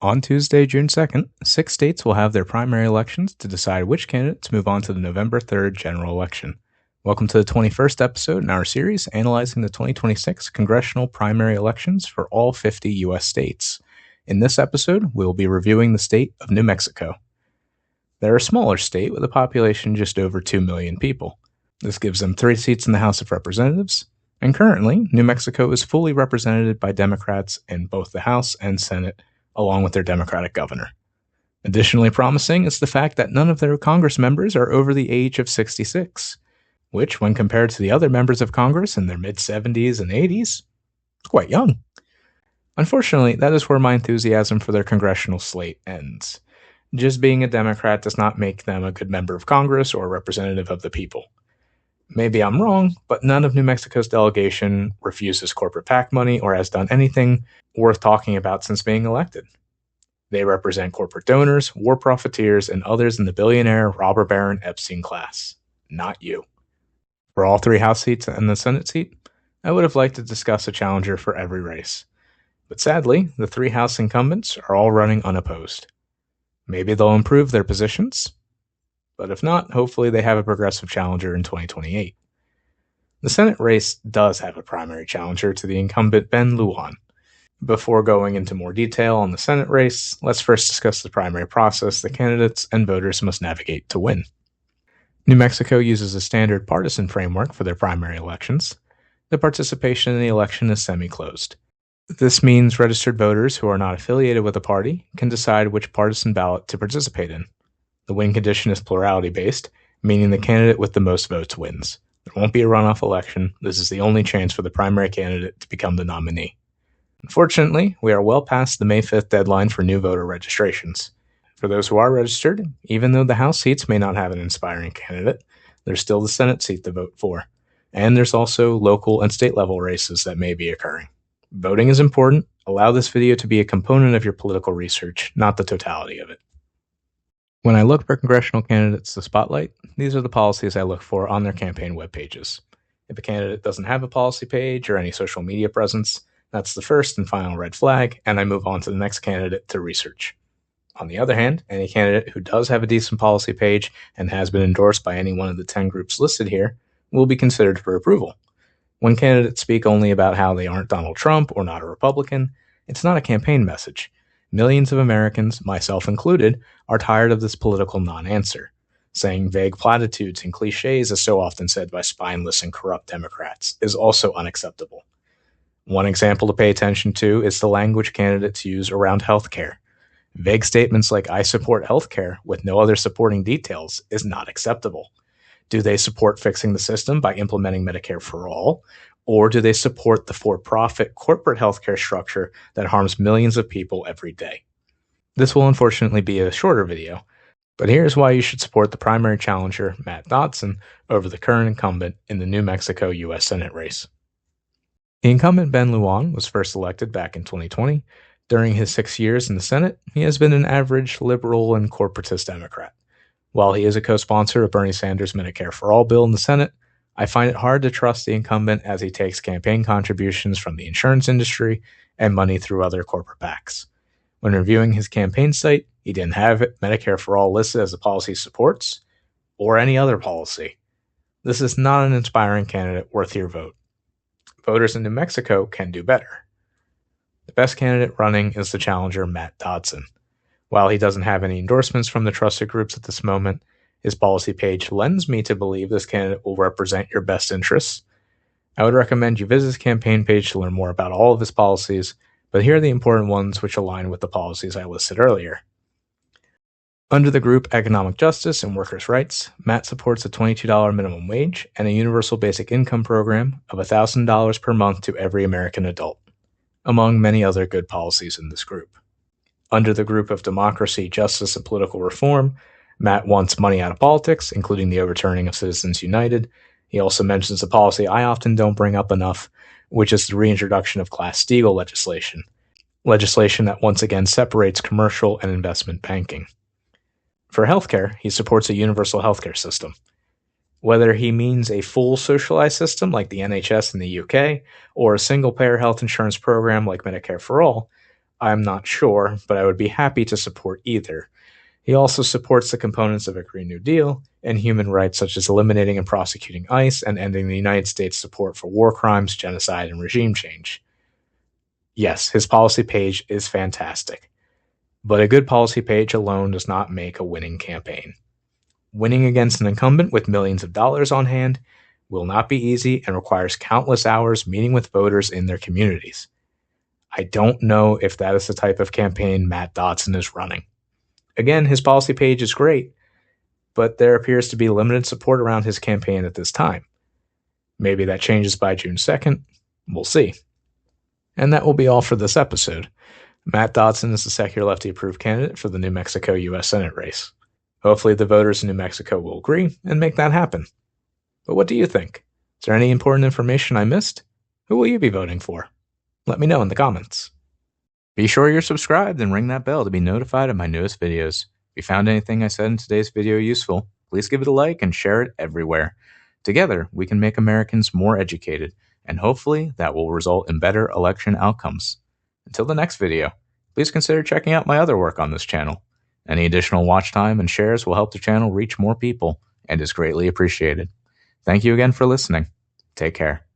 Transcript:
On Tuesday, June 2nd, 6 states will have their primary elections to decide which candidates move on to the November 3rd general election. Welcome to the 21st episode in our series analyzing the 2026 congressional primary elections for all 50 U.S. states. In this episode, we will be reviewing the state of New Mexico. They're a smaller state with a population just over 2 million people. This gives them 3 seats in the House of Representatives, and currently, New Mexico is fully represented by Democrats in both the House and Senate, along with their Democratic governor. Additionally promising is the fact that none of their Congress members are over the age of 66, which, when compared to the other members of Congress in their mid-70s and 80s, is quite young. Unfortunately, that is where my enthusiasm for their congressional slate ends. Just being a Democrat does not make them a good member of Congress or a representative of the people. Maybe I'm wrong, but none of New Mexico's delegation refuses corporate PAC money or has done anything worth talking about since being elected. They represent corporate donors, war profiteers, and others in the billionaire robber baron Epstein class. Not you. For all 3 House seats and the Senate seat, I would have liked to discuss a challenger for every race. But sadly, the 3 House incumbents are all running unopposed. Maybe they'll improve their positions, but if not, hopefully they have a progressive challenger in 2028. The Senate race does have a primary challenger to the incumbent Ben Lujan. Before going into more detail on the Senate race, let's first discuss the primary process the candidates and voters must navigate to win. New Mexico uses a standard partisan framework for their primary elections. The participation in the election is semi-closed. This means registered voters who are not affiliated with a party can decide which partisan ballot to participate in. The win condition is plurality-based, meaning the candidate with the most votes wins. There won't be a runoff election. This is the only chance for the primary candidate to become the nominee. Unfortunately, we are well past the May 5th deadline for new voter registrations. For those who are registered, even though the House seats may not have an inspiring candidate, there's still the Senate seat to vote for. And there's also local and state level races that may be occurring. Voting is important. Allow this video to be a component of your political research, not the totality of it. When I look for congressional candidates to spotlight, these are the policies I look for on their campaign web pages. If a candidate doesn't have a policy page or any social media presence, that's the first and final red flag, and I move on to the next candidate to research. On the other hand, any candidate who does have a decent policy page and has been endorsed by any one of the 10 groups listed here will be considered for approval. When candidates speak only about how they aren't Donald Trump or not a Republican, it's not a campaign message. Millions of Americans, myself included, are tired of this political non-answer. Saying vague platitudes and cliches, as so often said by spineless and corrupt Democrats, is also unacceptable. One example to pay attention to is the language candidates use around healthcare. Vague statements like "I support healthcare" with no other supporting details is not acceptable. Do they support fixing the system by implementing Medicare for all? Or do they support the for-profit corporate healthcare structure that harms millions of people every day? This will unfortunately be a shorter video, but here's why you should support the primary challenger, Matt Dodson, over the current incumbent in the New Mexico U.S. Senate race. The incumbent Ben Lujan was first elected back in 2020. During his 6 years in the Senate, he has been an average liberal and corporatist Democrat. While he is a co-sponsor of Bernie Sanders' Medicare for All bill in the Senate, I find it hard to trust the incumbent as he takes campaign contributions from the insurance industry and money through other corporate PACs. When reviewing his campaign site, he didn't have Medicare for All listed as a policy he supports, or any other policy. This is not an inspiring candidate worth your vote. Voters in New Mexico can do better. The best candidate running is the challenger, Matt Dodson. While he doesn't have any endorsements from the trusted groups at this moment, his policy page lends me to believe this candidate will represent your best interests. I would recommend you visit his campaign page to learn more about all of his policies, but here are the important ones which align with the policies I listed earlier. Under the group Economic Justice and Workers' Rights, Matt supports a $22 minimum wage and a universal basic income program of $1,000 per month to every American adult, among many other good policies in this group. Under the group of Democracy, Justice, and Political Reform, Matt wants money out of politics, including the overturning of Citizens United. He also mentions a policy I often don't bring up enough, which is the reintroduction of Glass-Steagall legislation that once again separates commercial and investment banking. For healthcare, he supports a universal healthcare system. Whether he means a full socialized system like the NHS in the UK, or a single-payer health insurance program like Medicare for All, I'm not sure, but I would be happy to support either. He also supports the components of a Green New Deal and human rights such as eliminating and prosecuting ICE and ending the United States' support for war crimes, genocide, and regime change. Yes, his policy page is fantastic, but a good policy page alone does not make a winning campaign. Winning against an incumbent with millions of dollars on hand will not be easy and requires countless hours meeting with voters in their communities. I don't know if that is the type of campaign Matt Dodson is running. Again, his policy page is great, but there appears to be limited support around his campaign at this time. Maybe that changes by June 2nd. We'll see. And that will be all for this episode. Matt Dodson is the secular lefty-approved candidate for the New Mexico U.S. Senate race. Hopefully the voters in New Mexico will agree and make that happen. But what do you think? Is there any important information I missed? Who will you be voting for? Let me know in the comments. Be sure you're subscribed and ring that bell to be notified of my newest videos. If you found anything I said in today's video useful, please give it a like and share it everywhere. Together, we can make Americans more educated, and hopefully that will result in better election outcomes. Until the next video, please consider checking out my other work on this channel. Any additional watch time and shares will help the channel reach more people and is greatly appreciated. Thank you again for listening. Take care.